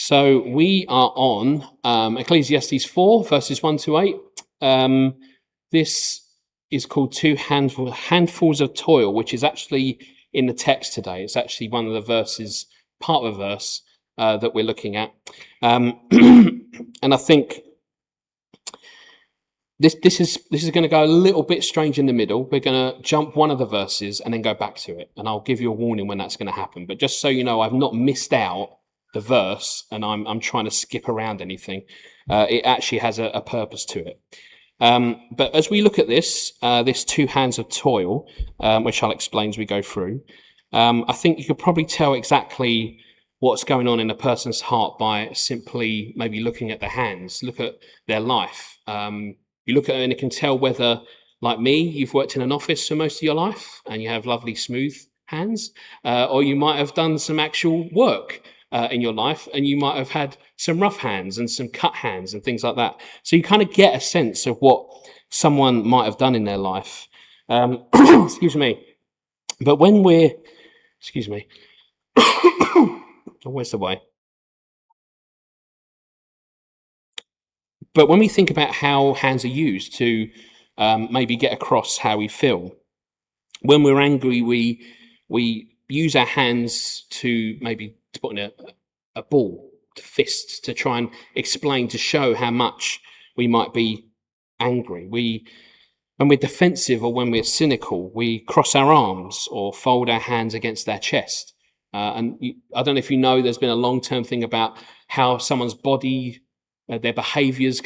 So we are on Ecclesiastes 4, verses 1 to 8. This is called handfuls of toil, which is actually in the text today. It's actually one of the verses, part of a verse that we're looking at. And I think this is going to go a little bit strange in the middle. We're going to jump one of the verses and then go back to it. And I'll give you a warning when that's going to happen. But just so you know, I've not missed out the verse and I'm trying to skip around anything. It actually has a purpose to it. But as we look at this two hands of toil, which I'll explain as we go through, I think you could probably tell exactly what's going on in a person's heart by simply maybe looking at their hands, look at their life. You look at it and it can tell whether, like me, you've worked in an office for most of your life and you have lovely smooth hands, or you might have done some actual work in your life and you might have had some rough hands and some cut hands and things like that. So you kind of get a sense of what someone might have done in their life. Excuse me. But when we're, excuse me, where's the way? But when we think about how hands are used to maybe get across how we feel, when we're angry, we use our hands to maybe to put in a ball, to fists, to try and explain, to show how much we might be angry. When we're defensive or when we're cynical, we cross our arms or fold our hands against our chest. I don't know if you know, there's been a long-term thing about how someone's body, their behaviors you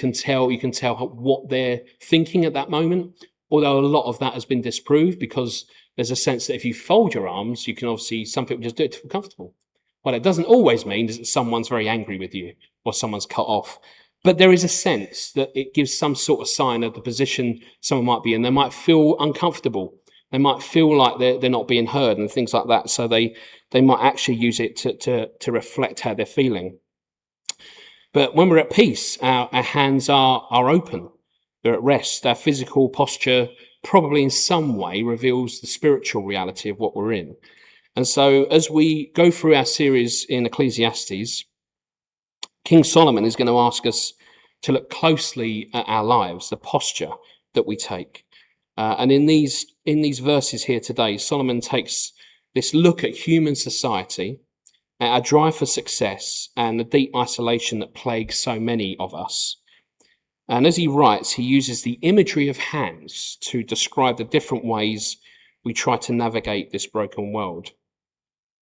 can tell what they're thinking at that moment, although a lot of that has been disproved because there's a sense that if you fold your arms, you can obviously, some people just do it to feel comfortable. What it doesn't always mean is that someone's very angry with you or someone's cut off. But there is a sense that it gives some sort of sign of the position someone might be in. They might feel uncomfortable. They might feel like they're not being heard and things like that. So they might actually use it to reflect how they're feeling. But when we're at peace, our hands are open. They're at rest. Our physical posture probably in some way reveals the spiritual reality of what we're in. And so as we go through our series in Ecclesiastes, King Solomon is going to ask us to look closely at our lives, the posture that we take. And in these verses here today, Solomon takes this look at human society, at our drive for success, and the deep isolation that plagues so many of us. And as he writes, he uses the imagery of hands to describe the different ways we try to navigate this broken world.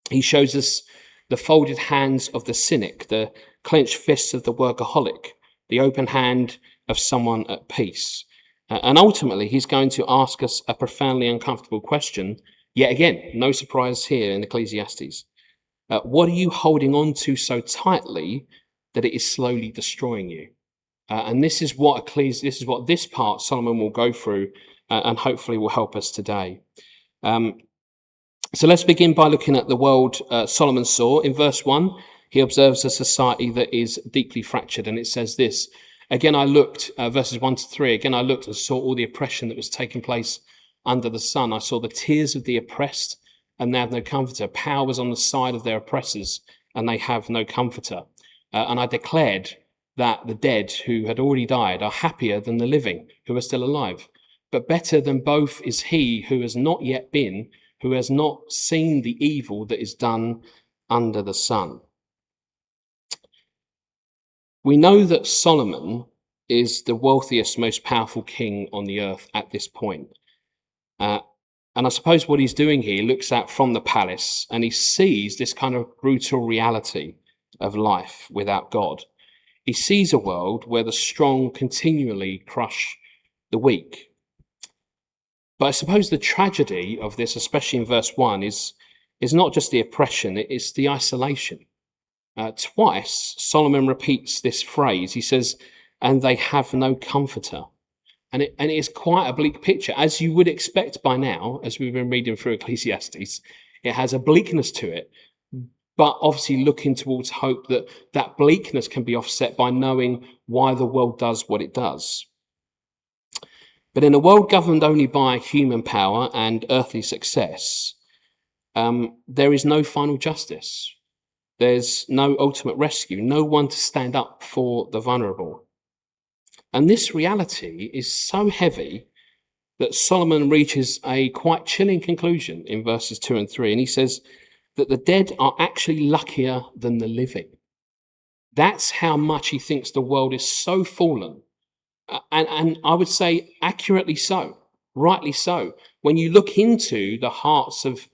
He shows us the folded hands of the cynic, the clenched fists of the workaholic, the open hand of someone at peace. And ultimately, he's going to ask us a profoundly uncomfortable question. Yet again, no surprise here in Ecclesiastes. What are you holding on to so tightly that it is slowly destroying you? And this is what this part Solomon will go through and hopefully will help us today. So let's begin by looking at the world Solomon saw. In verse 1, he observes a society that is deeply fractured, and it says this. Again, I looked, verses 1 to 3, again I looked and saw all the oppression that was taking place under the sun. I saw the tears of the oppressed, and they have no comforter. Power was on the side of their oppressors, and they have no comforter. And I declared that the dead who had already died are happier than the living who are still alive. But better than both is he who has not yet been, who has not seen the evil that is done under the sun. We know that Solomon is the wealthiest, most powerful king on the earth at this point. And I suppose what he's doing here, he looks out from the palace and he sees this kind of brutal reality of life without God. He sees a world where the strong continually crush the weak. But I suppose the tragedy of this, especially in verse 1, is not just the oppression, it's the isolation. Twice, Solomon repeats this phrase. He says, and they have no comforter. And it is quite a bleak picture, as you would expect by now, as we've been reading through Ecclesiastes. It has a bleakness to it, but obviously looking towards hope that bleakness can be offset by knowing why the world does what it does. But in a world governed only by human power and earthly success, there is no final justice. There's no ultimate rescue, no one to stand up for the vulnerable. And this reality is so heavy that Solomon reaches a quite chilling conclusion in verses 2 and 3. And he says that the dead are actually luckier than the living. That's how much he thinks the world is so fallen. And I would say accurately so, rightly so. When you look into the hearts of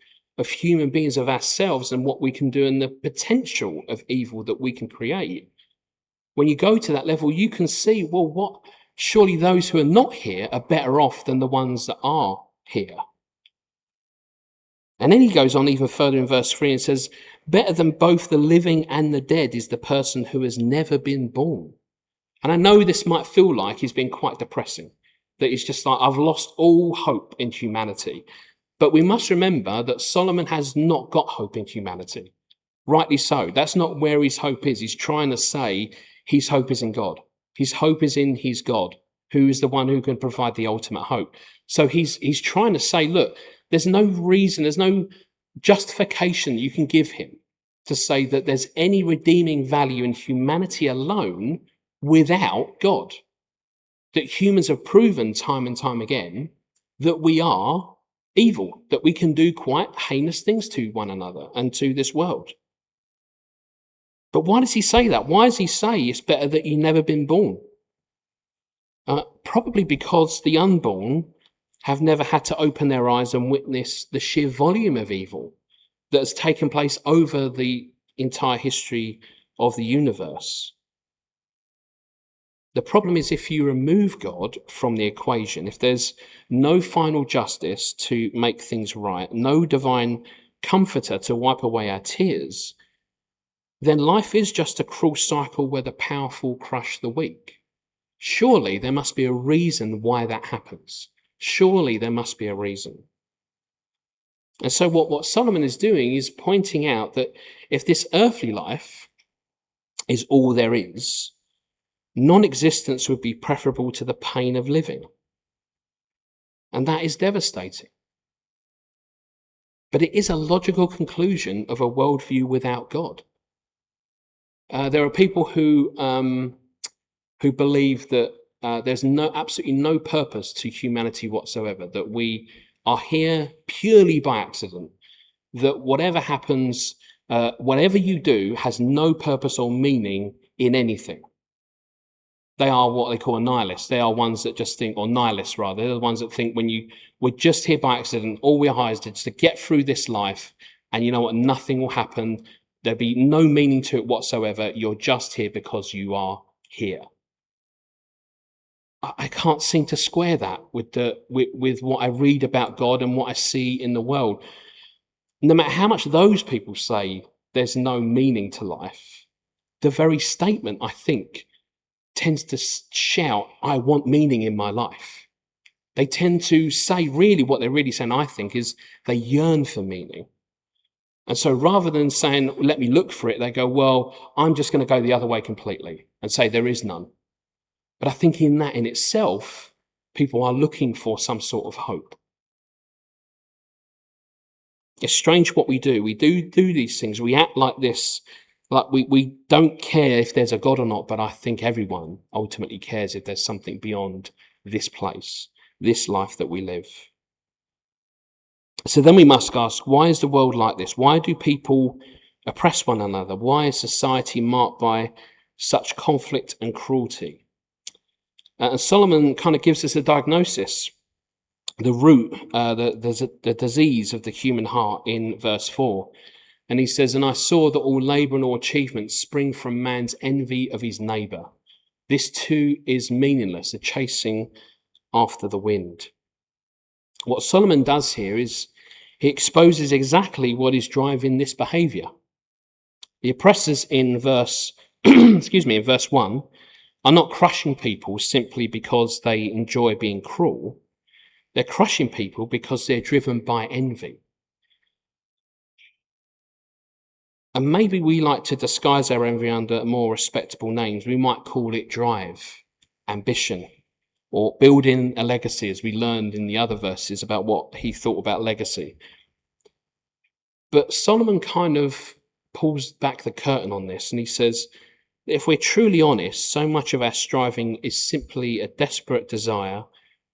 human beings, of ourselves, and what we can do and the potential of evil that we can create, when you go to that level, you can see, well, surely those who are not here are better off than the ones that are here. And then he goes on even further in verse 3 and says, better than both the living and the dead is the person who has never been born. And I know this might feel like he's been quite depressing, that it's just like, I've lost all hope in humanity. But we must remember that Solomon has not got hope in humanity. Rightly so. That's not where his hope is. He's trying to say his hope is in God. His hope is in his God, who is the one who can provide the ultimate hope. So he's trying to say, look, there's no reason, there's no justification you can give him to say that there's any redeeming value in humanity alone without God. That humans have proven time and time again that we are evil, that we can do quite heinous things to one another and to this world. But why does he say that? Why does he say it's better that you've never been born? Probably because the unborn have never had to open their eyes and witness the sheer volume of evil that has taken place over the entire history of the universe. The problem is, if you remove God from the equation, if there's no final justice to make things right, no divine comforter to wipe away our tears, then life is just a cruel cycle where the powerful crush the weak. Surely there must be a reason why that happens. Surely there must be a reason. And so what Solomon is doing is pointing out that if this earthly life is all there is, non-existence would be preferable to the pain of living. And that is devastating. But it is a logical conclusion of a worldview without God. There are people who believe that there's absolutely no purpose to humanity whatsoever, that we are here purely by accident, that whatever happens, whatever you do has no purpose or meaning in anything. They are what they call a nihilist. They are ones that just think, or nihilists rather, they're the ones that think we're just here by accident, all we're hired is to get through this life, and you know what, nothing will happen, there'll be no meaning to it whatsoever, you're just here because you are here. I can't seem to square that with what I read about God and what I see in the world. No matter how much those people say there's no meaning to life, the very statement, I think, tends to shout, I want meaning in my life. They tend to say really what they're really saying, I think, is they yearn for meaning. And so rather than saying, let me look for it, they go, well, I'm just going to go the other way completely and say there is none. But I think in that in itself, people are looking for some sort of hope. It's strange what we do. We do these things. We act like this, like we don't care if there's a God or not, but I think everyone ultimately cares if there's something beyond this place, this life that we live. So then we must ask, why is the world like this? Why do people oppress one another? Why is society marked by such conflict and cruelty? And Solomon kind of gives us a diagnosis, the root, the disease of the human heart in verse 4. And he says, and I saw that all labour and all achievement spring from man's envy of his neighbour. This too is meaningless, a chasing after the wind. What Solomon does here is he exposes exactly what is driving this behaviour. The oppressors in verse, in verse 1, are not crushing people simply because they enjoy being cruel. They're crushing people because they're driven by envy. And maybe we like to disguise our envy under more respectable names. We might call it drive, ambition, or building a legacy, as we learned in the other verses about what he thought about legacy. But Solomon kind of pulls back the curtain on this, and he says, if we're truly honest, so much of our striving is simply a desperate desire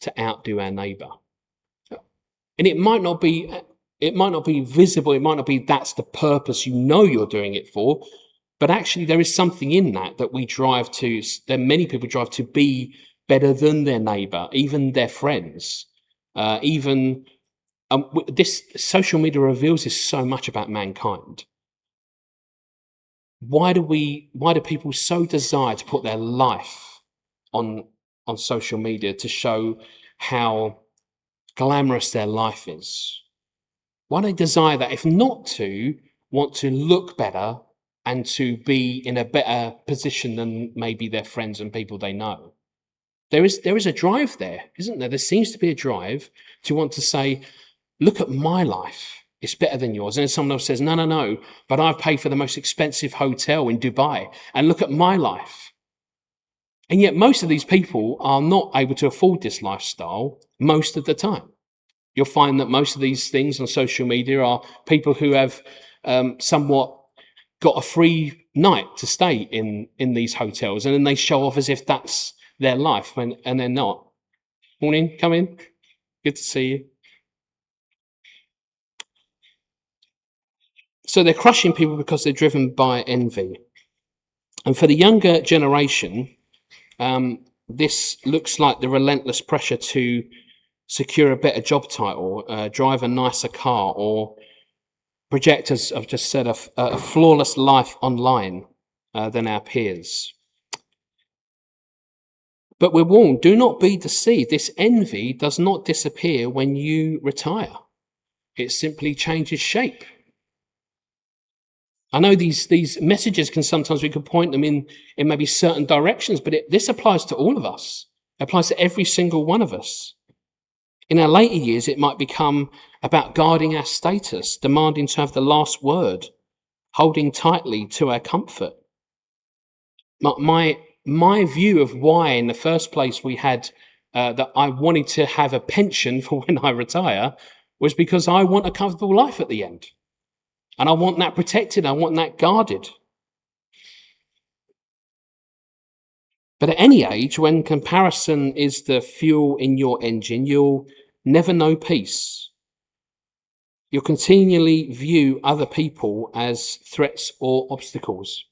to outdo our neighbour. And it might not be visible, it might not be that's the purpose you're doing it for, but actually there is something in that we drive to, that many people drive to be better than their neighbour, even their friends. This social media reveals this so much about mankind. Why do people so desire to put their life on social media to show how glamorous their life is? Why do they desire that, if not to want to look better and to be in a better position than maybe their friends and people they know? There is a drive there, isn't there? There seems to be a drive to want to say, look at my life. It's better than yours. And then someone else says, no, but I've paid for the most expensive hotel in Dubai, and look at my life. And yet most of these people are not able to afford this lifestyle most of the time. You'll find that most of these things on social media are people who have somewhat got a free night to stay in these hotels, and then they show off as if that's their life, and they're not. Morning, come in. Good to see you. So they're crushing people because they're driven by envy. And for the younger generation, this looks like the relentless pressure to secure a better job title, drive a nicer car, or project, as I've just said, a flawless life online than our peers. But we're warned, do not be deceived. This envy does not disappear when you retire. It simply changes shape. I know these messages can sometimes, we could point them in maybe certain directions, but this applies to all of us. It applies to every single one of us. In our later years, it might become about guarding our status, demanding to have the last word, holding tightly to our comfort. My view of why in the first place we had that I wanted to have a pension for when I retire was because I want a comfortable life at the end. And I want that protected, I want that guarded. But at any age, when comparison is the fuel in your engine, you'll never know peace. You'll continually view other people as threats or obstacles.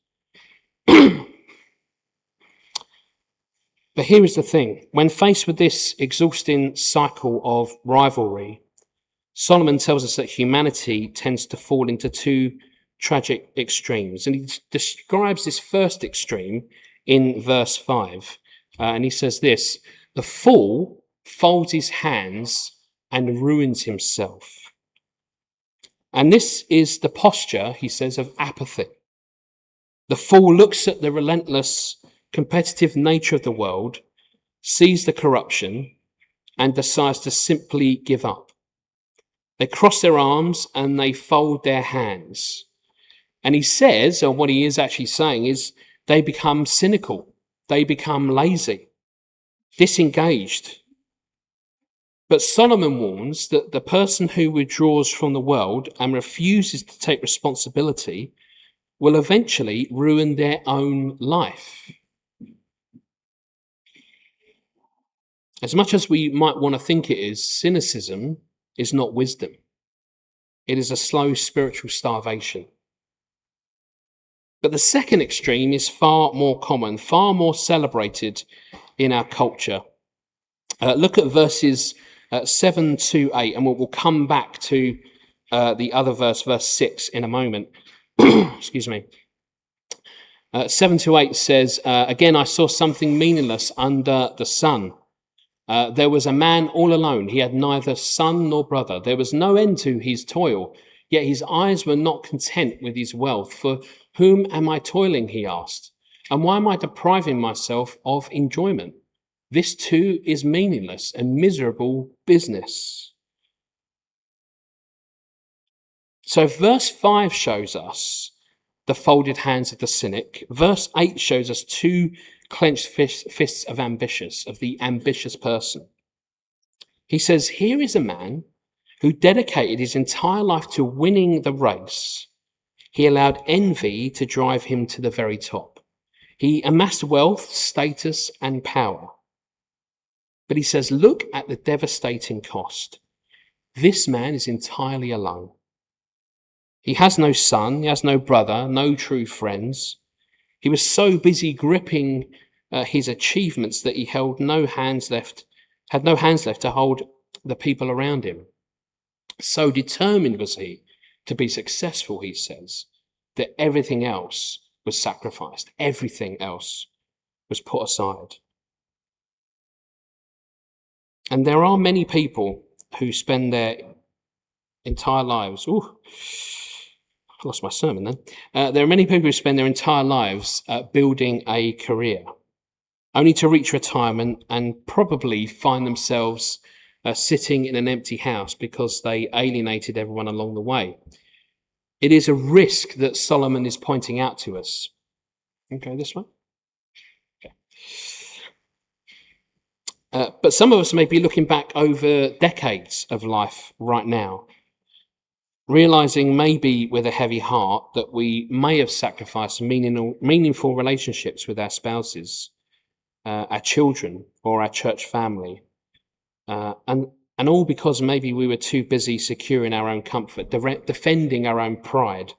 But here is the thing. When faced with this exhausting cycle of rivalry, Solomon tells us that humanity tends to fall into two tragic extremes. And he describes this first extreme in verse 5. And he says this: the fool folds his hands and ruins himself. And this is the posture, he says, of apathy. The fool looks at the relentless, competitive nature of the world, sees the corruption, and decides to simply give up. They cross their arms and they fold their hands. And he says, or what he is actually saying is, they become cynical. They become lazy, disengaged. But Solomon warns that the person who withdraws from the world and refuses to take responsibility will eventually ruin their own life. As much as we might want to think it is, cynicism is not wisdom. It is a slow spiritual starvation. But the second extreme is far more common, far more celebrated in our culture. Look at verses 7 to 8, and we'll come back to the other verse 6, in a moment. Excuse me. 7 to 8 says, again, I saw something meaningless under the sun. There was a man all alone. He had neither son nor brother. There was no end to his toil, yet his eyes were not content with his wealth. For whom am I toiling, he asked, and why am I depriving myself of enjoyment? This too is meaningless and miserable business. So verse 5 shows us the folded hands of the cynic. Verse 8 shows us two clenched fists of the ambitious person. He says, here is a man who dedicated his entire life to winning the race, He allowed envy to drive him to the very top. He amassed wealth, status, and power. But he says, look at the devastating cost. This man is entirely alone. He has no son, he has no brother, no true friends. He was so busy gripping his achievements that he had no hands left to hold the people around him. So determined was he to be successful, he says, that everything else was sacrificed. Everything else was put aside. And there are many people who spend their entire lives... Ooh, I lost my sermon then. There are many people who spend their entire lives building a career, only to reach retirement and probably find themselves sitting in an empty house because they alienated everyone along the way. It is a risk that Solomon is pointing out to us. Okay, this one. Okay. But some of us may be looking back over decades of life right now, realizing maybe with a heavy heart that we may have sacrificed meaningful relationships with our spouses, our children, or our church family. And all because maybe we were too busy securing our own comfort, defending our own pride.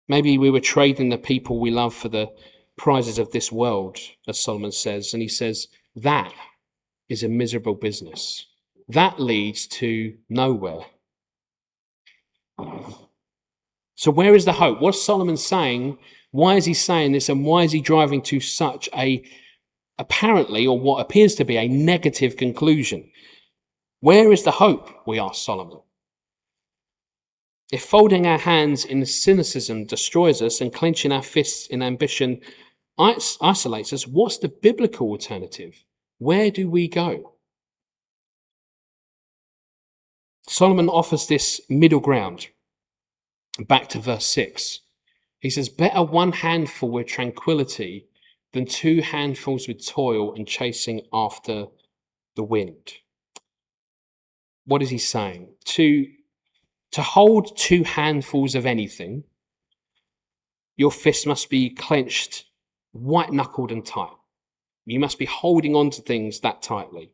Maybe we were trading the people we love for the prizes of this world, as Solomon says. And he says, that is a miserable business. That leads to nowhere. So where is the hope? What's Solomon saying? Why is he saying this? And why is he driving to such a apparently, or what appears to be, a negative conclusion? Where is the hope, we ask Solomon? If folding our hands in cynicism destroys us and clenching our fists in ambition isolates us, what's the biblical alternative? Where do we go? Solomon offers this middle ground. Back to verse 6. He says, better one handful with tranquility than two handfuls with toil and chasing after the wind. What is he saying? To hold two handfuls of anything, your fist must be clenched, white-knuckled and tight. You must be holding on to things that tightly.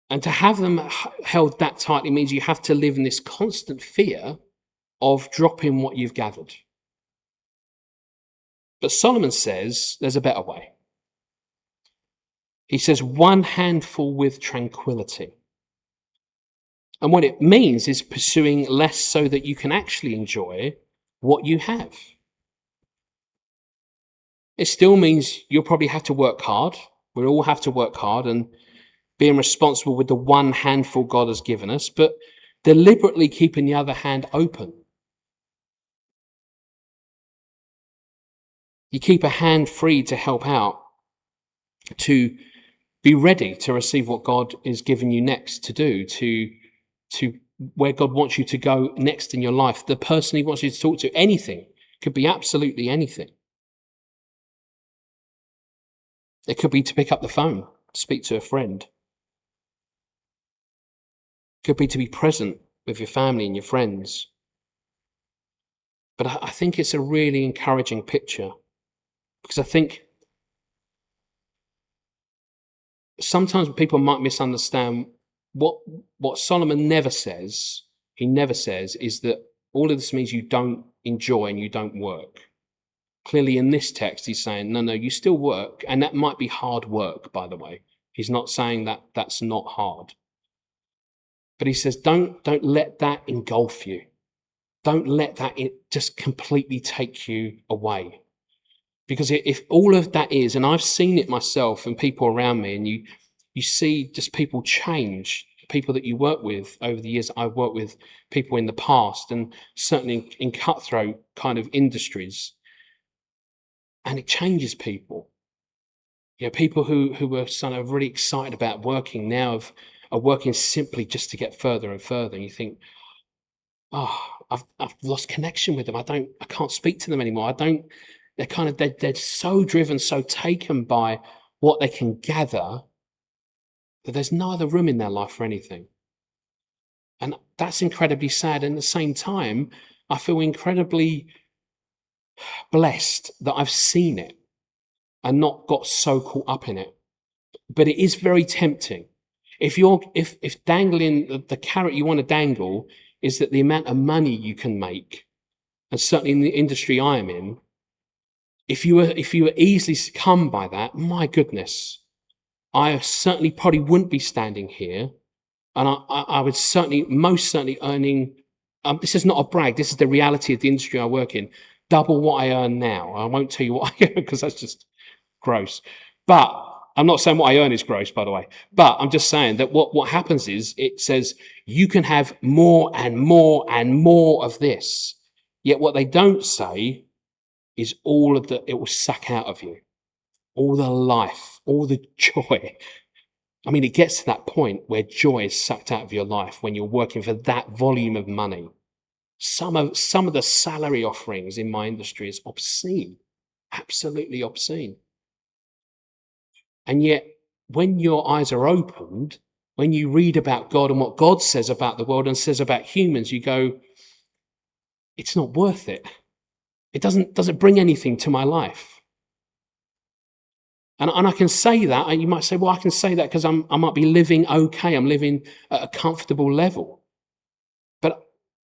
And to have them held that tightly means you have to live in this constant fear of dropping what you've gathered. But Solomon says there's a better way. He says one handful with tranquility. And what it means is pursuing less so that you can actually enjoy what you have. It still means you'll probably have to work hard. We all have to work hard and being responsible with the one handful God has given us, but deliberately keeping the other hand open. You keep a hand free to help out, to be ready to receive what God is giving you next to do, to where God wants you to go next in your life, the person he wants you to talk to, anything. Could be absolutely anything. It could be to pick up the phone, speak to a friend. It could be to be present with your family and your friends. But I think it's a really encouraging picture, because I think sometimes people might misunderstand what Solomon never says. He never says is that all of this means you don't enjoy and you don't work. Clearly in this text, he's saying, no, you still work. And that might be hard work, by the way. He's not saying that that's not hard. But he says, don't let that engulf you. Don't let that just completely take you away. Because if all of that is, and I've seen it myself and people around me, and you see just people change, people that you work with over the years. I've worked with people in the past, and certainly in cutthroat kind of industries. And it changes people. You know, people who were sort of really excited about working now are working simply just to get further and further. And you think, I've lost connection with them. I can't speak to them anymore. They're so driven, so taken by what they can gather that there's no other room in their life for anything. And that's incredibly sad. And at the same time, I feel incredibly blessed that I've seen it and not got so caught up in it. But it is very tempting. If dangling the carrot you want to dangle is that the amount of money you can make, and certainly in the industry I am in, if you were easily succumbed by that, my goodness, I certainly probably wouldn't be standing here, and I would most certainly earning. This is not a brag. This is the reality of the industry I work in. Double what I earn now. I won't tell you what I earn because that's just gross. But I'm not saying what I earn is gross, by the way. But I'm just saying that what happens is it says you can have more and more and more of this. Yet what they don't say is all of it will suck out of you. All the life, all the joy. I mean, it gets to that point where joy is sucked out of your life when you're working for that volume of money. Some of the salary offerings in my industry is obscene, absolutely obscene. And yet, when your eyes are opened, when you read about God and what God says about the world and says about humans, you go, it's not worth it. It doesn't bring anything to my life. And I can say that, and you might say, well, I can say that because I might be living okay. I'm living at a comfortable level.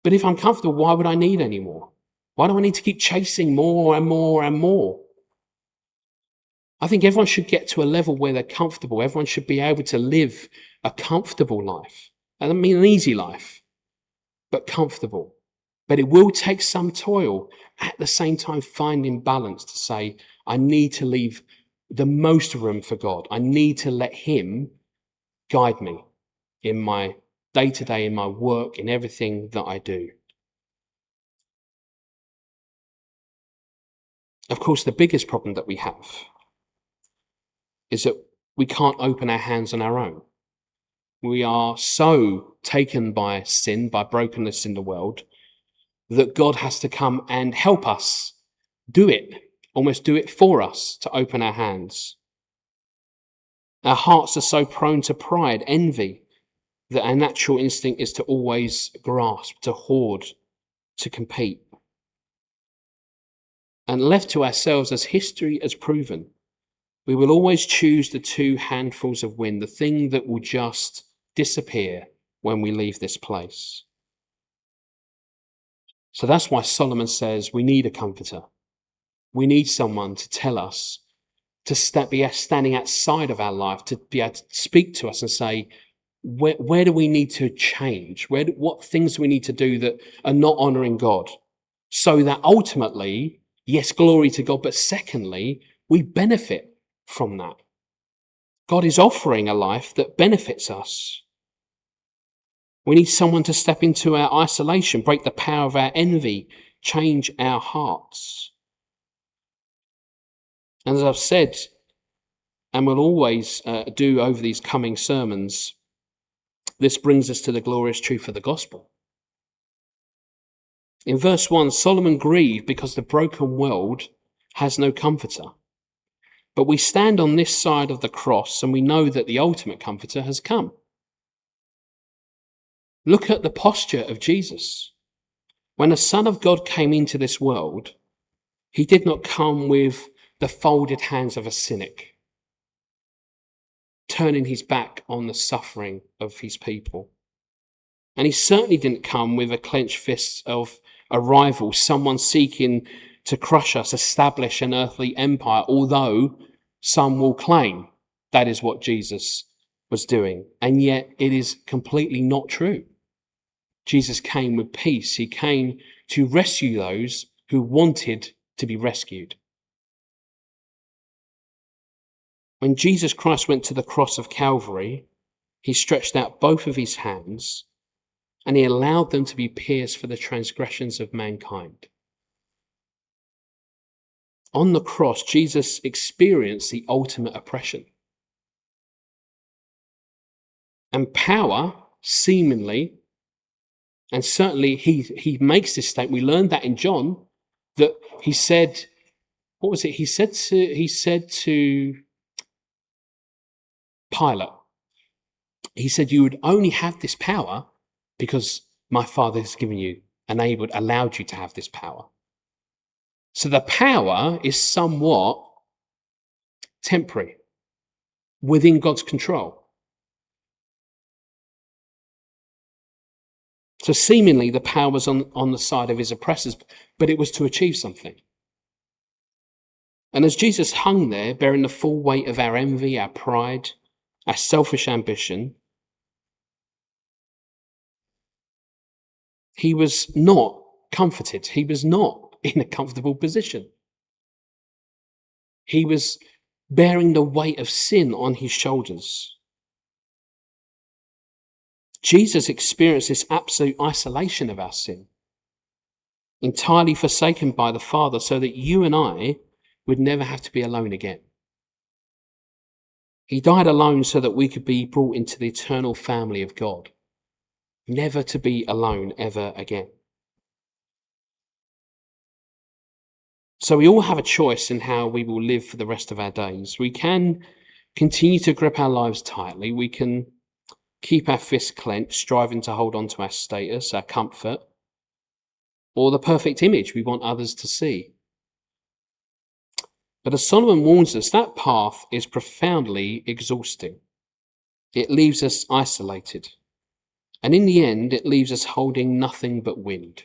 But if I'm comfortable, why would I need any more? Why do I need to keep chasing more and more and more? I think everyone should get to a level where they're comfortable. Everyone should be able to live a comfortable life. I don't mean an easy life, but comfortable. But it will take some toil. At the same time, finding balance to say, I need to leave the most room for God. I need to let Him guide me in my day-to-day, in my work, in everything that I do. Of course, the biggest problem that we have is that we can't open our hands on our own. We are so taken by sin, by brokenness in the world, that God has to come and help us do it, almost do it for us to open our hands. Our hearts are so prone to pride, envy, that our natural instinct is to always grasp, to hoard, to compete. And left to ourselves, as history has proven, we will always choose the 2 handfuls of wind, the thing that will just disappear when we leave this place. So that's why Solomon says we need a comforter. We need someone to tell us, to be standing outside of our life, to be able to speak to us and say, where do we need to change? What things do we need to do that are not honouring God? So that ultimately, yes, glory to God, but secondly, we benefit from that. God is offering a life that benefits us. We need someone to step into our isolation, break the power of our envy, change our hearts. And as I've said, and will always do over these coming sermons, this brings us to the glorious truth of the gospel. In verse 1, Solomon grieved because the broken world has no comforter. But we stand on this side of the cross and we know that the ultimate comforter has come. Look at the posture of Jesus. When the Son of God came into this world, he did not come with the folded hands of a cynic, turning his back on the suffering of his people. And he certainly didn't come with a clenched fist of a rival, someone seeking to crush us, establish an earthly empire, although some will claim that is what Jesus was doing. And yet it is completely not true. Jesus came with peace. He came to rescue those who wanted to be rescued. When Jesus Christ went to the cross of Calvary, he stretched out both of his hands and he allowed them to be pierced for the transgressions of mankind. On the cross, Jesus experienced the ultimate oppression. And power, seemingly, and certainly he makes this statement. We learned that in John, that he said, what was it? He said to Pilate, he said, you would only have this power because my Father has given you, allowed you to have this power. So the power is somewhat temporary, within God's control. So seemingly the power was on the side of his oppressors, but it was to achieve something. And as Jesus hung there, bearing the full weight of our envy, our pride, our selfish ambition, he was not comforted. He was not in a comfortable position. He was bearing the weight of sin on his shoulders. Jesus experienced this absolute isolation of our sin, entirely forsaken by the Father, so that you and I would never have to be alone again. He died alone so that we could be brought into the eternal family of God, never to be alone ever again. So we all have a choice in how we will live for the rest of our days. We can continue to grip our lives tightly. We can keep our fists clenched, striving to hold on to our status, our comfort, or the perfect image we want others to see. But as Solomon warns us, that path is profoundly exhausting. It leaves us isolated. And in the end, it leaves us holding nothing but wind.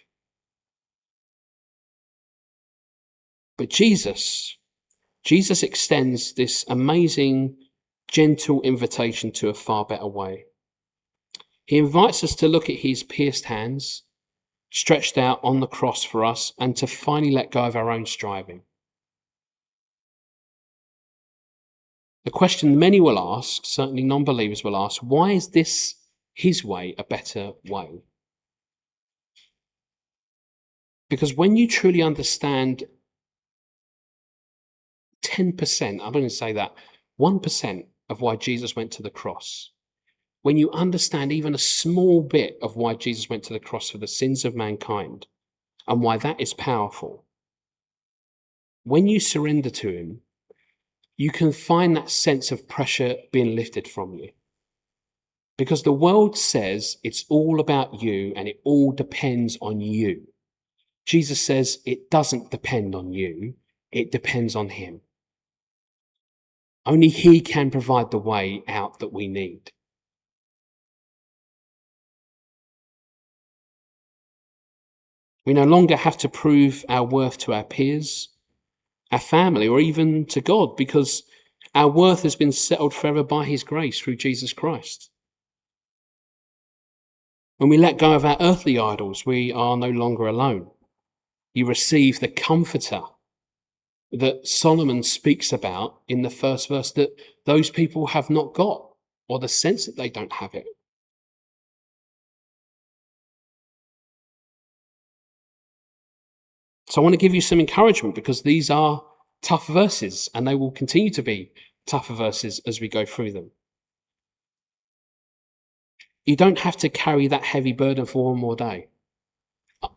But Jesus extends this amazing, gentle invitation to a far better way. He invites us to look at his pierced hands, stretched out on the cross for us, and to finally let go of our own striving. The question many will ask, certainly non-believers will ask, why is this his way a better way? Because when you truly understand 10%, I'm not going to say that, 1% of why Jesus went to the cross, when you understand even a small bit of why Jesus went to the cross for the sins of mankind and why that is powerful, when you surrender to him, you can find that sense of pressure being lifted from you. Because the world says it's all about you and it all depends on you. Jesus says it doesn't depend on you, it depends on him. Only he can provide the way out that we need. We no longer have to prove our worth to our peers, our family, or even to God, because our worth has been settled forever by his grace through Jesus Christ. When we let go of our earthly idols, we are no longer alone. You receive the comforter that Solomon speaks about in the first verse, that those people have not got, or the sense that they don't have it. So I want to give you some encouragement, because these are tough verses and they will continue to be tougher verses as we go through them. You don't have to carry that heavy burden for one more day.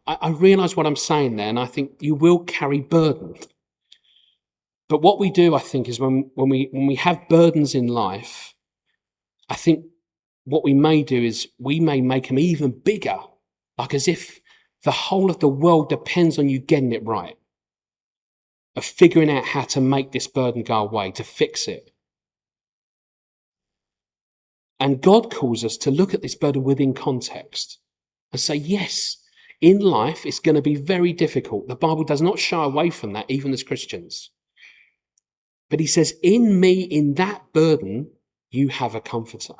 I realize what I'm saying there, and I think you will carry burden. But what we do, I think, is when we have burdens in life, I think what we may do is we may make them even bigger, like as if the whole of the world depends on you getting it right, of figuring out how to make this burden go away, to fix it. And God calls us to look at this burden within context and say, yes, in life it's going to be very difficult. The Bible does not shy away from that, even as Christians. But he says, in me, in that burden, you have a comforter.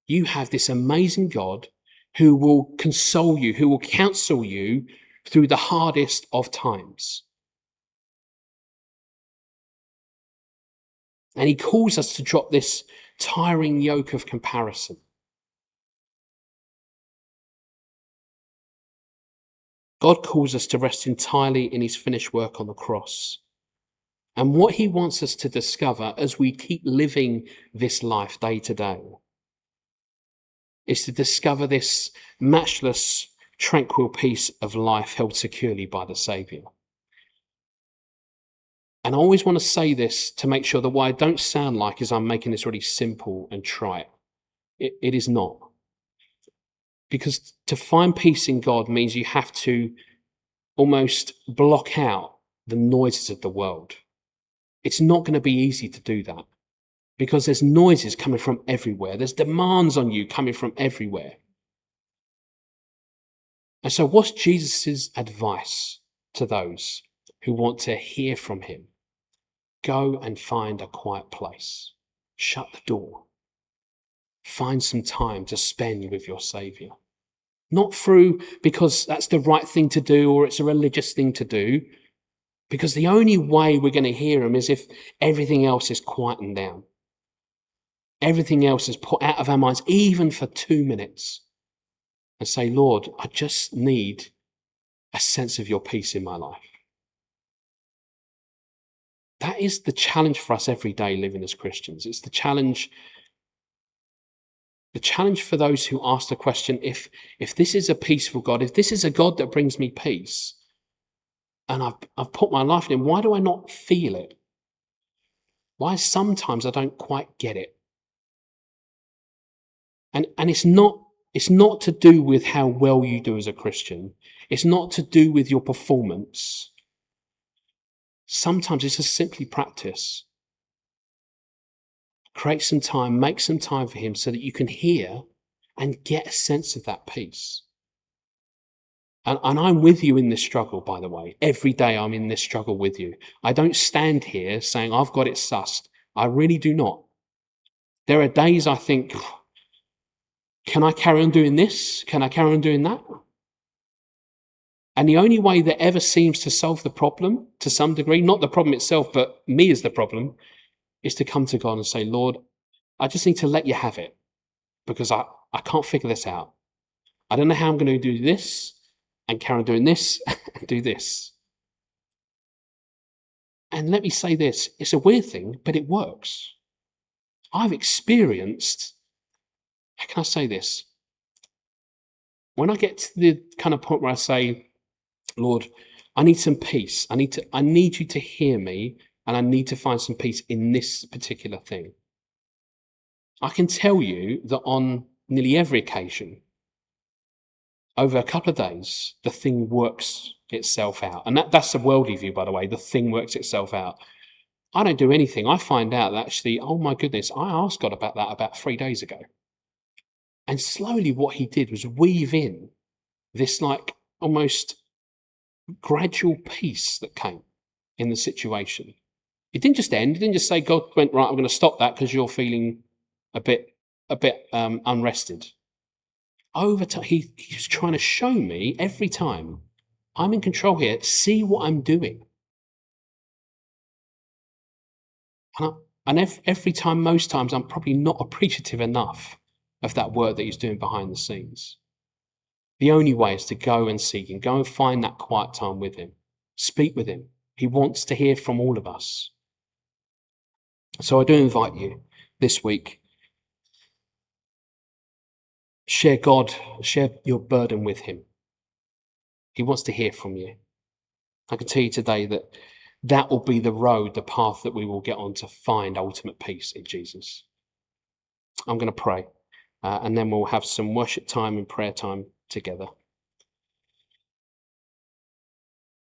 You have this amazing God who will console you, who will counsel you through the hardest of times. And he calls us to drop this tiring yoke of comparison. God calls us to rest entirely in his finished work on the cross. And what he wants us to discover as we keep living this life day to day is to discover this matchless, tranquil peace of life held securely by the Saviour. And I always want to say this to make sure that what I don't sound like is I'm making this really simple and trite. It is not. Because to find peace in God means you have to almost block out the noises of the world. It's not going to be easy to do that because there's noises coming from everywhere. There's demands on you coming from everywhere. And so what's Jesus' advice to those who want to hear from him? Go and find a quiet place. Shut the door. Find some time to spend with your Saviour. Not through because that's the right thing to do or it's a religious thing to do. Because the only way we're going to hear him is if everything else is quietened down. Everything else is put out of our minds, even for 2 minutes. And say, Lord, I just need a sense of your peace in my life. That is the challenge for us every day living as Christians. It's the challenge for those who ask the question, if this is a peaceful God, if this is a God that brings me peace, and I've put my life in him, why do I not feel it? Why sometimes I don't quite get it? And it's not to do with how well you do as a Christian. It's not to do with your performance. Sometimes it's just simply practice. Create some time, make some time for him so that you can hear and get a sense of that peace. And I'm with you in this struggle, by the way. Every day I'm in this struggle with you. I don't stand here saying I've got it sussed. I really do not. There are days I think, can I carry on doing this? Can I carry on doing that? And the only way that ever seems to solve the problem, to some degree, not the problem itself, but me as the problem, is to come to God and say, Lord, I just need to let you have it because I can't figure this out. I don't know how I'm going to do this and carry on doing this and do this. And let me say this, it's a weird thing, but it works. I've experienced, how can I say this? When I get to the kind of point where I say, Lord, I need some peace. I need you to hear me, and I need to find some peace in this particular thing. I can tell you that on nearly every occasion, over a couple of days, the thing works itself out. And that's a worldly view, by the way. The thing works itself out. I don't do anything. I find out that actually, oh my goodness, I asked God about that about 3 days ago. And slowly what he did was weave in this like almost gradual peace that came in the situation. It didn't just end. It didn't just say God went, right, I'm going to stop that because you're feeling a bit unrested. Over time, he was trying to show me every time, I'm in control here. See what I'm doing. And every time, most times, I'm probably not appreciative enough of that work that he's doing behind the scenes. The only way is to go and seek him, go and find that quiet time with him, speak with him. He wants to hear from all of us. So I do invite you this week, share your burden with him. He wants to hear from you. I can tell you today that will be the road, the path that we will get on to find ultimate peace in Jesus. I'm going to pray, and then we'll have some worship time and prayer time together.